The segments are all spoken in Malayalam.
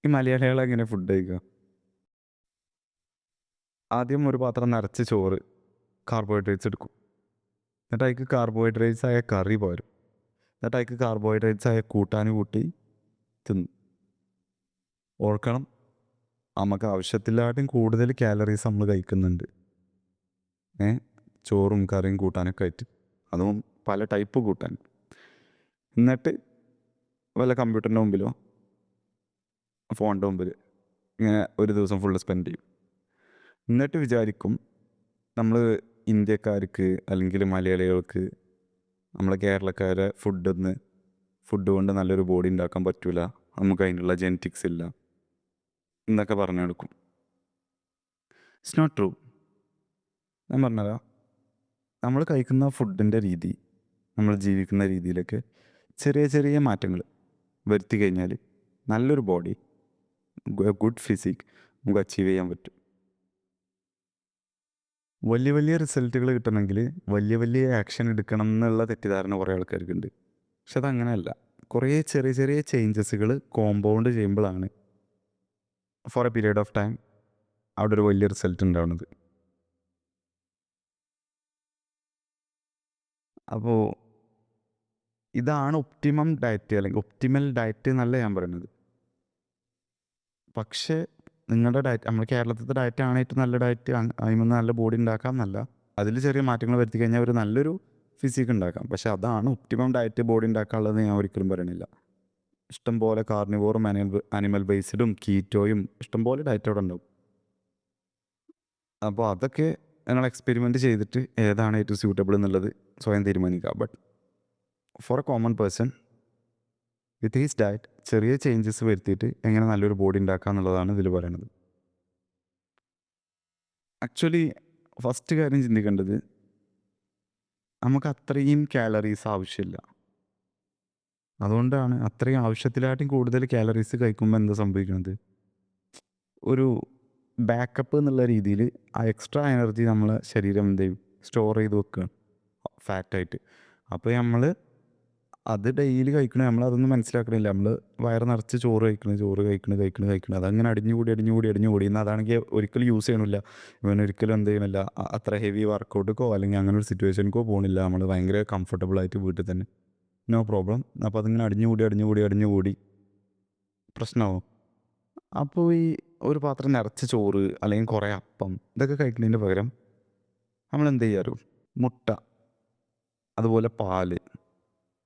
ഈ മലയാളികൾ എങ്ങനെ ഫുഡ് കഴിക്കുക? ആദ്യം ഒരു പാത്രം നിറച്ച് ചോറ്, കാർബോഹൈഡ്രേറ്റ്സ് എടുക്കും. എന്നിട്ട് അതിലേക്ക് കാർബോഹൈഡ്രേറ്റ്സ് ആയ കറി പോരും. എന്നിട്ട് അതിലേക്ക് കാർബോഹൈഡ്രേറ്റ്സ് ആയ കൂട്ടാൻ കൂട്ടി തിന്നും. ഓർക്കണം, നമുക്ക് ആവശ്യത്തിലായിട്ടും കൂടുതൽ കാലറീസ് നമ്മൾ കഴിക്കുന്നുണ്ട്. ഏ ചോറും കറിയും കൂട്ടാനൊക്കെ ആയിട്ട്, അതും പല ടൈപ്പ് കൂട്ടാൻ. എന്നിട്ട് വല്ല കമ്പ്യൂട്ടറിൻ്റെ മുമ്പിലോ ഫോണിൻ്റെ മുമ്പിൽ ഇങ്ങനെ ഒരു ദിവസം ഫുള്ള് സ്പെൻഡ് ചെയ്യും. എന്നിട്ട് വിചാരിക്കും, നമ്മൾ ഇന്ത്യക്കാർക്ക് അല്ലെങ്കിൽ മലയാളികൾക്ക് നമ്മളെ കേരളക്കാരെ ഫുഡ് കൊണ്ട് നല്ലൊരു ബോഡി ഉണ്ടാക്കാൻ പറ്റൂല, നമുക്ക് അതിനുള്ള ജെനറ്റിക്സ് ഇല്ല എന്നൊക്കെ പറഞ്ഞു കൊടുക്കും. It's not true. ഞാൻ പറഞ്ഞതാ, നമ്മൾ കഴിക്കുന്ന ഫുഡിൻ്റെ രീതി, നമ്മൾ ജീവിക്കുന്ന രീതിയിലൊക്കെ ചെറിയ ചെറിയ മാറ്റങ്ങൾ വരുത്തി കഴിഞ്ഞാൽ നല്ലൊരു ബോഡി, ഗുഡ് ഫിസിക് നമുക്ക് അച്ചീവ് ചെയ്യാൻ പറ്റും. വലിയ വലിയ റിസൾട്ടുകൾ കിട്ടണമെങ്കിൽ വലിയ വലിയ ആക്ഷൻ എടുക്കണം എന്നുള്ള തെറ്റിദ്ധാരണ കുറേ ആൾക്കാർക്കുണ്ട്. പക്ഷെ അതങ്ങനെയല്ല. കുറേ ചെറിയ ചെറിയ ചേഞ്ചസുകൾ കോമ്പൗണ്ട് ചെയ്യുമ്പോഴാണ് for a period of time അവിടെ ഒരു വലിയ റിസൾട്ട് ഉണ്ടാവുന്നത്. അപ്പോൾ ഇതാണ് ഒപ്റ്റിമം ഡയറ്റ്, അല്ലെങ്കിൽ ഒപ്റ്റിമൽ ഡയറ്റ് എന്നല്ല ഞാൻ പറയുന്നത്. പക്ഷേ നിങ്ങളുടെ ഡയറ്റ്, നമ്മുടെ കേരളത്തിലത്തെ ഡയറ്റ് ആണ് ഏറ്റവും നല്ല ഡയറ്റ്, അതിൽ നല്ല ബോഡി ഉണ്ടാക്കാം എന്നല്ല. അതിൽ ചെറിയ മാറ്റങ്ങൾ വരുത്തി കഴിഞ്ഞാൽ ഒരു നല്ലൊരു ഫിസിക് ഉണ്ടാക്കാം. പക്ഷെ അതാണ് ഒപ്റ്റിമം ഡയറ്റ് ബോഡി ഉണ്ടാക്കാനുള്ളത് ഞാൻ ഒരിക്കലും പറയണില്ല. ഇഷ്ടംപോലെ കാർണിവോറും അനിമൽ ബേസ്ഡും കീറ്റോയും ഇഷ്ടംപോലെ ഡയറ്റ് അവിടെ ഉണ്ടാവും. അപ്പോൾ അതൊക്കെ നിങ്ങൾ എക്സ്പെരിമെൻറ്റ് ചെയ്തിട്ട് ഏതാണ് ഏറ്റവും സ്യൂട്ടബിൾ എന്നുള്ളത് സ്വയം തീരുമാനിക്കുക. But for A common person with his diet ചെറിയ ചേഞ്ചസ് വരുത്തിയിട്ട് എങ്ങനെ നല്ലൊരു ബോഡി ഉണ്ടാക്കുക എന്നുള്ളതാണ് ഇതിൽ പറയുന്നത്. ആക്ച്വലി ഫസ്റ്റ് കാര്യം ചിന്തിക്കേണ്ടത്, നമുക്ക് അത്രയും കാലറീസ് ആവശ്യമില്ല. അതുകൊണ്ടാണ് അത്രയും ആവശ്യത്തിലായിട്ടും കൂടുതൽ കാലറീസ് കഴിക്കുമ്പോൾ എന്താ സംഭവിക്കുന്നത്, ഒരു ബാക്കപ്പ് എന്നുള്ള രീതിയിൽ ആ എക്സ്ട്രാ എനർജി നമ്മളെ ശരീരം എന്ത് ചെയ്യും, സ്റ്റോർ ചെയ്ത് വെക്കുകയാണ് ഫാറ്റായിട്ട്. അപ്പോൾ നമ്മൾ അത് ഡെയിലി കഴിക്കണേ, നമ്മളതൊന്നും മനസ്സിലാക്കണില്ല. നമ്മൾ വയറ് നിറച്ച് ചോറ് കഴിക്കണം. അതങ്ങനെ അടിഞ്ഞുകൂടി. എന്നാൽ അതാണെങ്കിൽ ഒരിക്കലും യൂസ് ചെയ്യണില്ല. ഇവനൊരിക്കലും എന്ത് ചെയ്യണില്ല, അത്ര ഹെവി വർക്കൗട്ടിക്കോ അല്ലെങ്കിൽ അങ്ങനെ ഒരു സിറ്റുവേഷനിക്കോ പോകണില്ല. നമ്മൾ ഭയങ്കര കംഫർട്ടബിളായിട്ട് വീട്ടിൽ തന്നെ, നോ പ്രോബ്ലം. അപ്പോൾ അതിങ്ങനെ അടിഞ്ഞുകൂടി പ്രശ്നമാവും. അപ്പോൾ ഈ ഒരു പാത്രം നിറച്ച് ചോറ് അല്ലെങ്കിൽ കുറേ അപ്പം ഇതൊക്കെ കഴിക്കുന്നതിന് പകരം നമ്മൾ എന്ത് ചെയ്യാറ്, മുട്ട, അതുപോലെ പാല്,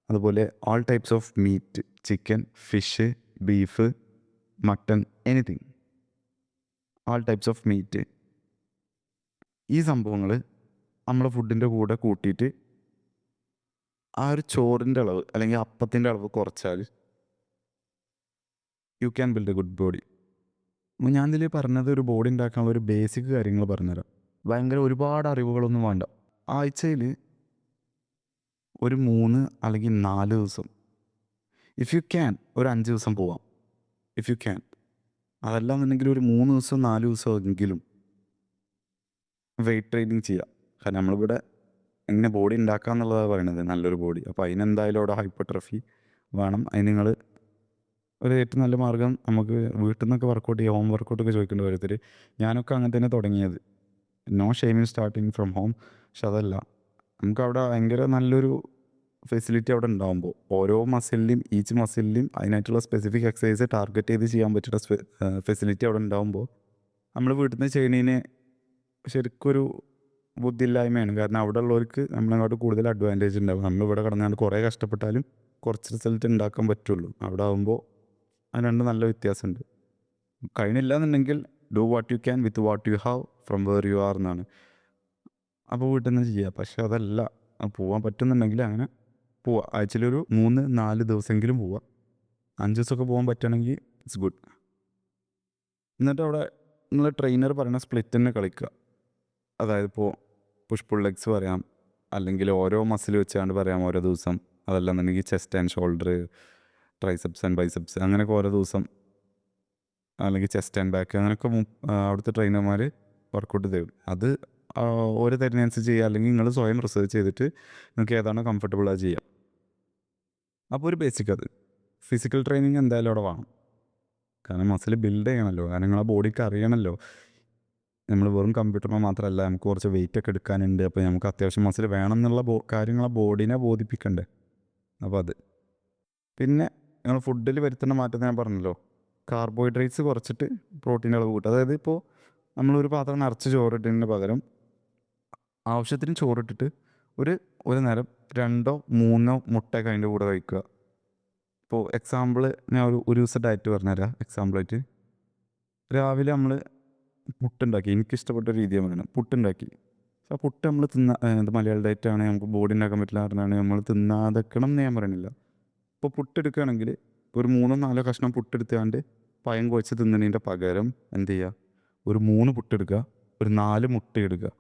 അതുപോലെ all types of meet, chicken, fish, beef, mutton, anything, all types of meet, ഈ സംഭവങ്ങൾ നമ്മളെ ഫുഡിൻ്റെ കൂടെ കൂട്ടിയിട്ട് ആ ഒരു ചോറിൻ്റെ അളവ് അല്ലെങ്കിൽ അപ്പത്തിൻ്റെ അളവ് കുറച്ചാൽ you can build A good body. ഞാൻ ഇതിൽ പറഞ്ഞത് ഒരു ബോഡി ഉണ്ടാക്കാനുള്ള ഒരു ബേസിക് കാര്യങ്ങൾ പറഞ്ഞുതരാം. ഭയങ്കര ഒരുപാട് അറിവുകളൊന്നും വേണ്ട. ആഴ്ചയിൽ ഒരു 3 അല്ലെങ്കിൽ 4 ദിവസം, ഇഫ് യു ക്യാൻ ഒരു 5 ദിവസം പോവാം, ഇഫ് യു ക്യാൻ. അതല്ല എന്നുണ്ടെങ്കിൽ ഒരു 3 ദിവസം 4 ദിവസം എങ്കിലും വെയിറ്റ് ട്രെയിനിങ് ചെയ്യാം. കാരണം നമ്മളിവിടെ എങ്ങനെ ബോഡി ഉണ്ടാക്കുക എന്നുള്ളതാണ് പറയണത്, നല്ലൊരു ബോഡി. അപ്പോൾ അതിനെന്തായാലും അവിടെ ഹൈപ്പർട്രഫി വേണം. അതിന് നിങ്ങൾ ഒരു ഏറ്റവും നല്ല മാർഗ്ഗം, നമുക്ക് വീട്ടിൽ നിന്നൊക്കെ വർക്കൗട്ട് ചെയ്യുക, ഹോം വർക്കൗട്ടൊക്കെ ചോദിക്കേണ്ടി ഓരോരുത്തർ. ഞാനൊക്കെ അങ്ങനെ തന്നെ തുടങ്ങിയത്. No shaming starting from home. പക്ഷെ അതല്ല, നമുക്കവിടെ ഭയങ്കര നല്ലൊരു ഫെസിലിറ്റി അവിടെ ഉണ്ടാകുമ്പോൾ ഓരോ മസിലിൻ്റെയും ഈച്ച് മസിലിൻ്റെയും അതിനായിട്ടുള്ള സ്പെസിഫിക് എക്സസൈസ് ടാർഗറ്റ് ചെയ്ത് ചെയ്യാൻ പറ്റുന്ന ഫെസിലിറ്റി അവിടെ ഉണ്ടാകുമ്പോൾ നമ്മൾ വീട്ടിൽ നിന്ന് ചെയ്യണതിന് ശരിക്കൊരു ബുദ്ധിയില്ലായ്മയാണ്. കാരണം അവിടെ ഉള്ളവർക്ക് നമ്മളങ്ങോട്ട് കൂടുതൽ അഡ്വാൻറ്റേജ് ഉണ്ടാകും. നമ്മളിവിടെ കിടന്നാണ്ട് കുറേ കഷ്ടപ്പെട്ടാലും കുറച്ച് റിസൾട്ട് ഉണ്ടാക്കാൻ പറ്റുള്ളൂ. അവിടെ ആകുമ്പോൾ അത് രണ്ടും നല്ല വ്യത്യാസമുണ്ട്. കഴിഞ്ഞില്ല എന്നുണ്ടെങ്കിൽ do what you can with what you have from where you are എന്നാണ്. അപ്പോൾ വീട്ടിൽ നിന്ന് ചെയ്യുക. പക്ഷെ അതല്ല, പോകാൻ പറ്റുന്നുണ്ടെങ്കിൽ അങ്ങനെ പോവുക. ആഴ്ചയിലൊരു 3-4 ദിവസമെങ്കിലും പോവുക. 5 ദിവസമൊക്കെ പോകാൻ പറ്റുകയാണെങ്കിൽ ഇറ്റ്സ് ഗുഡ്. എന്നിട്ട് അവിടെ നിങ്ങൾ ട്രെയിനർ പറയുന്ന സ്പ്ലിറ്റ് തന്നെ കളിക്കുക. അതായത് ഇപ്പോൾ പുഷ് പുൾ ലെഗ്സ് പറയാം, അല്ലെങ്കിൽ ഓരോ മസിൽ വെച്ചാണ്ട് പറയാം ഓരോ ദിവസം. അതല്ലെന്നുണ്ടെങ്കിൽ chest and shoulder, triceps and biceps, അങ്ങനെയൊക്കെ ഓരോ ദിവസം. അല്ലെങ്കിൽ ചെസ്റ്റ് ആൻഡ് ബാക്ക്, അങ്ങനെയൊക്കെ അവിടുത്തെ ട്രെയിനർമാർ വർക്കൗട്ട് തരും. അത് ഓരോ തരുന്നതനുസരിച്ച് ചെയ്യുക, അല്ലെങ്കിൽ നിങ്ങൾ സ്വയം റിസർച്ച് ചെയ്തിട്ട് നിങ്ങൾക്ക് ഏതാണോ കംഫർട്ടബിൾ അത് ചെയ്യാം. അപ്പോൾ ഒരു ബേസിക് അത് ഫിസിക്കൽ ട്രെയിനിങ് എന്തായാലും അവിടെ വേണം. കാരണം മസിൽ ബിൽഡ് ചെയ്യണമല്ലോ, കാരണം നിങ്ങളെ ബോഡിക്ക് അറിയണമല്ലോ. നമ്മൾ വെറും കമ്പ്യൂട്ടറിൽ മാത്രമല്ല, നമുക്ക് കുറച്ച് വെയിറ്റ് ഒക്കെ എടുക്കാനുണ്ട്. അപ്പോൾ നമുക്ക് അത്യാവശ്യം മസിൽ വേണം എന്നുള്ള കാര്യങ്ങളെ ബോഡീനെ ബോധിപ്പിക്കണ്ടേ. അപ്പോൾ അത് പിന്നെ നിങ്ങൾ ഫുഡിൽ വരുത്തേണ്ട മാറ്റം ഞാൻ പറഞ്ഞല്ലോ, കാർബോഹൈഡ്രേറ്റ്സ് കുറച്ചിട്ട് പ്രോട്ടീൻ അളവ് കൂട്ടുക. അതായത് ഇപ്പോൾ നമ്മളൊരു പാത്രം നിറച്ച് ചോറിട്ടതിന് പകരം ആവശ്യത്തിന് ചോറിട്ടിട്ട് ഒരു നേരം 2-3 മുട്ടയൊക്കെ അതിൻ്റെ കൂടെ കഴിക്കുക. ഇപ്പോൾ എക്സാമ്പിൾ ഞാൻ ഒരു ദിവസം ഡയറ്റ് പറഞ്ഞുതരാം. എക്സാമ്പിളായിട്ട് രാവിലെ നമ്മൾ പുട്ടുണ്ടാക്കി. എനിക്കിഷ്ടപ്പെട്ട രീതിയാണ് പറയുന്നത്. പുട്ടുണ്ടാക്കി. ആ പുട്ട് നമ്മൾ ഇത് മലയാള ഡയറ്റാണ്, നമുക്ക് ബോഡി ഉണ്ടാക്കാൻ പറ്റില്ല പറഞ്ഞാണ് നമ്മൾ തിന്നാതെക്കണം എന്ന് ഞാൻ പറയണില്ല. ഇപ്പോൾ പുട്ടെടുക്കുകയാണെങ്കിൽ ഒരു 3-4 കഷ്ണം പുട്ടെടുത്താണ്ട് പയം കുഴച്ച് തിന്നണതിൻ്റെ പകരം എന്ത് ചെയ്യുക, ഒരു 3 പുട്ടെടുക്കുക, ഒരു 4 മുട്ട എടുക്കുക.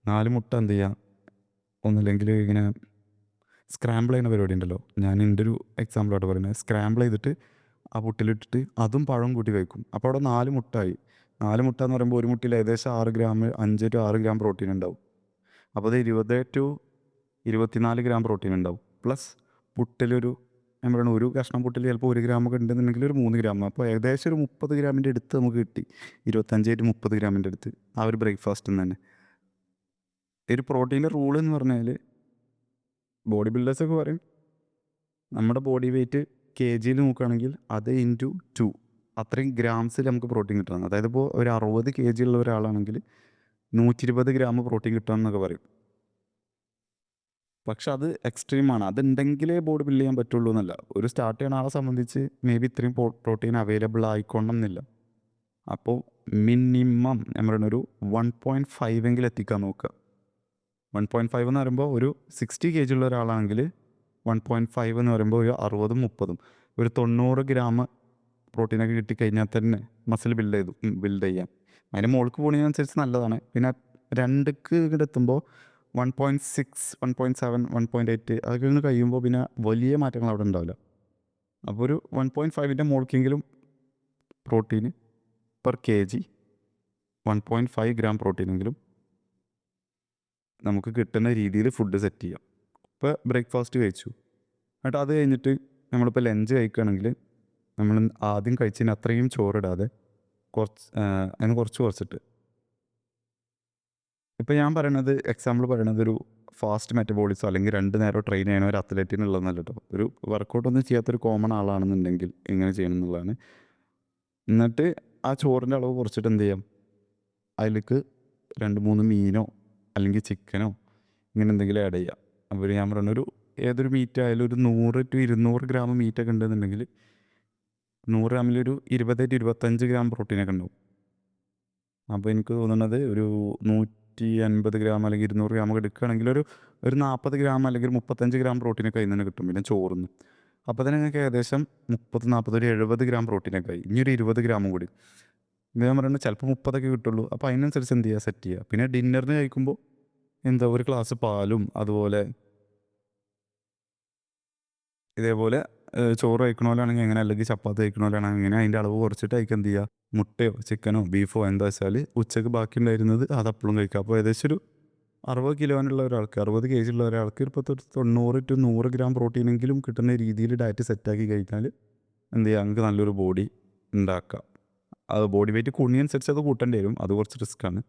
4 മുട്ട എന്ത് ചെയ്യുക, ഒന്നില്ലെങ്കിൽ ഇങ്ങനെ സ്ക്രാമ്പിൾ ചെയ്യുന്ന പരിപാടി ഉണ്ടല്ലോ, ഞാൻ എൻ്റെ ഒരു എക്സാമ്പിളായിട്ട് പറയുന്നത്. സ്ക്രാമ്പിൾ ചെയ്തിട്ട് ആ പുട്ടിലിട്ടിട്ട് അതും പഴം കൂട്ടി കഴിക്കും. അപ്പോൾ അവിടെ 4 മുട്ടായി. 4 മുട്ട എന്ന് പറയുമ്പോൾ ഒരു മുട്ടയിൽ ഏകദേശം 6 ഗ്രാം, 5-6 ഗ്രാം പ്രോട്ടീൻ ഉണ്ടാവും. അപ്പോൾ അത് 20-24 ഗ്രാം പ്രോട്ടീൻ ഉണ്ടാവും. പ്ലസ് പുട്ടിലൊരു ഞാൻ പറയുന്നത്, ഒരു കഷ്ണം പുട്ടിൽ ചിലപ്പോൾ 1 ഗ്രാമൊക്കെ ഉണ്ടെന്നുണ്ടെങ്കിൽ ഒരു 3 ഗ്രാം. അപ്പോൾ ഏകദേശം ഒരു 30 ഗ്രാമിൻ്റെ അടുത്ത് നമുക്ക് കിട്ടി. 25-30 ഗ്രാമിൻ്റെ അടുത്ത് ആ ഒരു ബ്രേക്ക്ഫാസ്റ്റിൽ നിന്ന് തന്നെ. ഒരു പ്രോട്ടീൻ്റെ റൂൾ എന്ന് പറഞ്ഞാൽ ബോഡി ബിൽഡേഴ്സൊക്കെ പറയും, നമ്മുടെ ബോഡി വെയിറ്റ് kgയിൽ നോക്കുകയാണെങ്കിൽ അത് ഇൻറ്റു 2 അത്രയും ഗ്രാംസിൽ നമുക്ക് പ്രോട്ടീൻ കിട്ടണം. അതായത് ഇപ്പോൾ ഒരു 60 kg ഉള്ള ഒരാളാണെങ്കിൽ 120 ഗ്രാം പ്രോട്ടീൻ കിട്ടണമെന്നൊക്കെ പറയും. പക്ഷെ അത് എക്സ്ട്രീമാണ്. അതുണ്ടെങ്കിലേ ബോഡി ബിൽഡ് ചെയ്യാൻ പറ്റുള്ളൂ എന്നല്ല. ഒരു സ്റ്റാർട്ട് ചെയ്യുന്ന ആളെ സംബന്ധിച്ച് മേ ബി ഇത്രയും പ്രോട്ടീൻ അവൈലബിൾ ആയിക്കൊള്ളണമെന്നില്ല. അപ്പോൾ മിനിമം ഞാൻ പറയുന്ന ഒരു 1.5 എങ്കിലും എത്തിക്കാൻ നോക്കുക. 1.5 എന്ന് പറയുമ്പോൾ ഒരു 60 kg ഉള്ള ഒരാളാണെങ്കിൽ 1.5 എന്ന് പറയുമ്പോൾ ഒരു 60-30, ഒരു 90 ഗ്രാം പ്രോട്ടീനൊക്കെ കിട്ടിക്കഴിഞ്ഞാൽ തന്നെ മസിൽ ബിൽഡ് ചെയ്യാം. അതിന് മുകൾക്ക് പോകുന്നതിനനുസരിച്ച് നല്ലതാണ്. പിന്നെ 2ക്ക് ഇവിടെ എത്തുമ്പോൾ 1.6, 1.7, 1.8 അതൊക്കെ ഒന്ന് കഴിയുമ്പോൾ പിന്നെ വലിയ മാറ്റങ്ങൾ അവിടെ ഉണ്ടാവില്ല. അപ്പോൾ ഒരു 1.5ൻ്റെ മുകൾക്കെങ്കിലും പ്രോട്ടീന് പെർ kg 1.5 ഗ്രാം പ്രോട്ടീനെങ്കിലും നമുക്ക് കിട്ടുന്ന രീതിയിൽ ഫുഡ് സെറ്റ് ചെയ്യാം. ഇപ്പോൾ ബ്രേക്ക്ഫാസ്റ്റ് കഴിച്ചു, എന്നിട്ട് അത് കഴിഞ്ഞിട്ട് നമ്മളിപ്പോൾ ലഞ്ച് കഴിക്കുകയാണെങ്കിൽ നമ്മൾ ആദ്യം കഴിച്ചതിന് അത്രയും ചോറിടാതെ അതിന് കുറച്ചിട്ട്, ഇപ്പോൾ ഞാൻ പറയണത് എക്സാമ്പിൾ പറയണത് ഒരു ഫാസ്റ്റ് മെറ്റബോളിസം അല്ലെങ്കിൽ 2 നേരം ട്രെയിൻ ചെയ്യണ ഒരു അത്ലറ്റിനുള്ളതെന്നല്ല കേട്ടോ. ഒരു വർക്കൗട്ടൊന്നും ചെയ്യാത്തൊരു കോമൺ ആളാണെന്നുണ്ടെങ്കിൽ എങ്ങനെ ചെയ്യണം എന്നുള്ളതാണ്. എന്നിട്ട് ആ ചോറിൻ്റെ അളവ് കുറച്ചിട്ട് എന്ത് ചെയ്യാം, അതിലേക്ക് 2-3 മീനോ അല്ലെങ്കിൽ ചിക്കനോ ഇങ്ങനെ എന്തെങ്കിലും ആഡ് ചെയ്യാം. അപ്പോൾ ഞാൻ പറഞ്ഞൊരു ഏതൊരു മീറ്റ് ആയാലും ഒരു 100-200 ഗ്രാം മീറ്റൊക്കെ ഉണ്ടെന്നുണ്ടെങ്കിൽ 100 ഗ്രാമിലൊരു 20-25 ഗ്രാം പ്രോട്ടീനൊക്കെ ഉണ്ടാവും. അപ്പോൾ എനിക്ക് തോന്നുന്നത് ഒരു 150 ഗ്രാം അല്ലെങ്കിൽ 200 ഗ്രാമൊക്കെ എടുക്കുകയാണെങ്കിൽ ഒരു 40 ഗ്രാം അല്ലെങ്കിൽ 35 ഗ്രാം പ്രോട്ടീനൊക്കെ അതിൽ നിന്ന് കിട്ടും. പിന്നെ ചോറിന്ന് അപ്പോൾ തന്നെ നിങ്ങൾക്ക് ഏകദേശം 30-40 ഒരു 70 ഗ്രാം പ്രോട്ടീനൊക്കെ ആയി. ഇനി ഒരു 20 ഗ്രാമും കൂടി. ഇത് ഞാൻ പറയുന്നത് ചിലപ്പോൾ 30 കിട്ടുള്ളൂ. അപ്പോൾ അതിനനുസരിച്ച് എന്ത് ചെയ്യുക, സെറ്റ് ചെയ്യുക. പിന്നെ ഡിന്നറിന് കഴിക്കുമ്പോൾ എന്താ ഒരു ഗ്ലാസ് പാലും അതുപോലെ ഇതേപോലെ ചോറ് കഴിക്കണോലാണെങ്കിൽ എങ്ങനെ, അല്ലെങ്കിൽ ചപ്പാത്തി കഴിക്കണോലാണെങ്കിൽ എങ്ങനെ, അതിൻ്റെ അളവ് കുറച്ചിട്ട് അതിലേക്ക് എന്ത് ചെയ്യുക, മുട്ടയോ ചിക്കനോ ബീഫോ എന്താ വെച്ചാൽ ഉച്ചക്ക് ബാക്കി ഉണ്ടായിരുന്നത് അത് അപ്പോഴും കഴിക്കുക. അപ്പോൾ ഏകദേശം ഒരു 60 കിലോനുള്ള ഒരാൾക്ക്, 60 kg ഉള്ള ഒരാൾക്ക് ഇപ്പോൾ 90-100 ഗ്രാം പ്രോട്ടീനെങ്കിലും കിട്ടുന്ന രീതിയിൽ ഡയറ്റ് സെറ്റാക്കി കഴിഞ്ഞാൽ എന്ത് ചെയ്യുക, നിങ്ങൾക്ക് നല്ലൊരു ബോഡി ഉണ്ടാക്കാം. അത് ബോഡി വെയിറ്റ് കൂടിയനുസരിച്ച് അത് കൂട്ടേണ്ടി വരും, അത് കുറച്ച് റിസ്ക്കാണ്.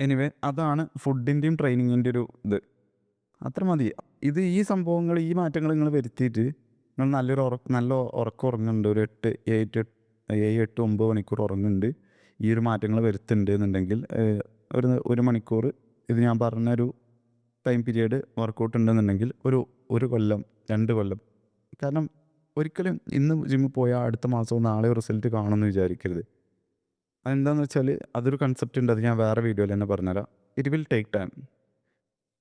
എനിവേ അതാണ് ഫുഡിൻ്റെയും ട്രെയിനിങ്ങിൻ്റെ ഒരു ഇത്. അത്ര മതി. ഈ സംഭവങ്ങൾ, ഈ മാറ്റങ്ങൾ നിങ്ങൾ വരുത്തിയിട്ട് നിങ്ങൾ നല്ല ഉറക്കം ഉറങ്ങുന്നുണ്ട്, ഒരു 7-8-9 മണിക്കൂർ ഉറങ്ങുന്നുണ്ട്, ഈ ഒരു മാറ്റങ്ങൾ വരുത്തുന്നുണ്ട് എന്നുണ്ടെങ്കിൽ ഒരു മണിക്കൂർ ഇത് ഞാൻ പറഞ്ഞൊരു ടൈം പീരീഡ് വർക്കൗട്ട് ഉണ്ടെന്നുണ്ടെങ്കിൽ ഒരു കൊല്ലം 2 കൊല്ലം. കാരണം ഒരിക്കലും ഇന്ന് ജിമ്മിൽ പോയാൽ അടുത്ത മാസമോ നാളെയോ റിസൾട്ട് കാണുമെന്ന് വിചാരിക്കരുത്. അതെന്താണെന്ന് വെച്ചാൽ അതൊരു കൺസെപ്റ്റ് ഉണ്ട്, അത് ഞാൻ വേറെ വീഡിയോയിൽ തന്നെ പറഞ്ഞുതരാം. It will take time.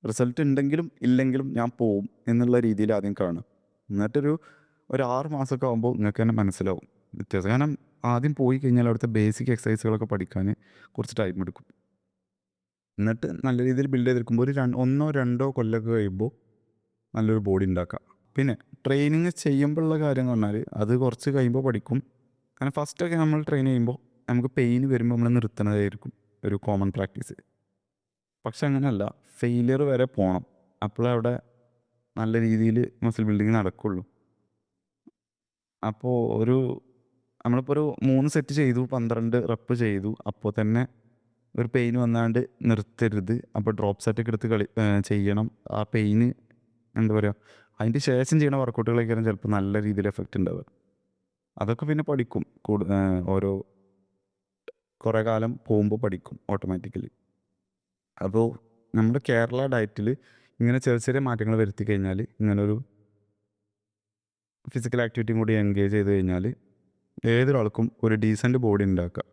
Result ഉണ്ടെങ്കിലും ഇല്ലെങ്കിലും ഞാൻ പോവും എന്നുള്ള രീതിയിൽ ആദ്യം കാണും. എന്നിട്ടൊരു 6 മാസമൊക്കെ ആകുമ്പോൾ നിങ്ങൾക്ക് തന്നെ മനസ്സിലാവും വ്യത്യാസം. കാരണം ആദ്യം പോയി കഴിഞ്ഞാൽ അവിടുത്തെ ബേസിക് എക്സസൈസുകളൊക്കെ പഠിക്കാൻ കുറച്ച് ടൈം എടുക്കും. എന്നിട്ട് നല്ല രീതിയിൽ ബിൽഡ് ചെയ്തെടുക്കുമ്പോൾ ഒരു 1-2 കൊല്ലമൊക്കെ കഴിയുമ്പോൾ നല്ലൊരു ബോഡി ഉണ്ടാക്കാം. പിന്നെ ട്രെയിനിങ് ചെയ്യുമ്പോഴുള്ള കാര്യം എന്ന് പറഞ്ഞാൽ അത് കുറച്ച് കഴിയുമ്പോൾ പഠിക്കും. കാരണം ഫസ്റ്റൊക്കെ നമ്മൾ ട്രെയിൻ ചെയ്യുമ്പോൾ നമുക്ക് പെയിൻ വരുമ്പോൾ നമ്മൾ നിർത്തുന്നതായിരിക്കും ഒരു കോമൺ പ്രാക്ടീസ്. പക്ഷെ അങ്ങനെയല്ല, ഫെയിലിയർ വരെ പോകണം, അപ്പോഴേ അവിടെ നല്ല രീതിയിൽ മസിൽ ബിൽഡിങ് നടക്കുള്ളൂ. അപ്പോൾ നമ്മളിപ്പോൾ ഒരു 3 സെറ്റ് ചെയ്തു, 12 റെപ്പ് ചെയ്തു, അപ്പോൾ തന്നെ ഒരു പെയിൻ വന്നാണ്ട് നിർത്തരുത്. അപ്പോൾ ഡ്രോപ്പ് സെറ്റൊക്കെ എടുത്ത് ചെയ്യണം. ആ പെയിന് എന്താ പറയുക, അതിൻ്റെ ശേഷം ചെയ്യണ വർക്കൗട്ടുകളൊക്കെയാണ് ചിലപ്പോൾ നല്ല രീതിയിൽ എഫക്റ്റ് ഉണ്ടാവുക. അതൊക്കെ പിന്നെ പഠിക്കും, ഓരോ കുറേ കാലം പോകുമ്പോൾ പഠിക്കും ഓട്ടോമാറ്റിക്കലി. അപ്പോൾ നമ്മുടെ കേരള ഡയറ്റിൽ ഇങ്ങനെ ചെറിയ ചെറിയ മാറ്റങ്ങൾ വരുത്തി കഴിഞ്ഞാൽ, ഇങ്ങനൊരു ഫിസിക്കൽ ആക്ടിവിറ്റിയും കൂടി എൻഗേജ് ചെയ്ത് കഴിഞ്ഞാൽ ഏതൊരാൾക്കും ഒരു ഡീസൻറ്റ് ബോഡി ഉണ്ടാക്കുക.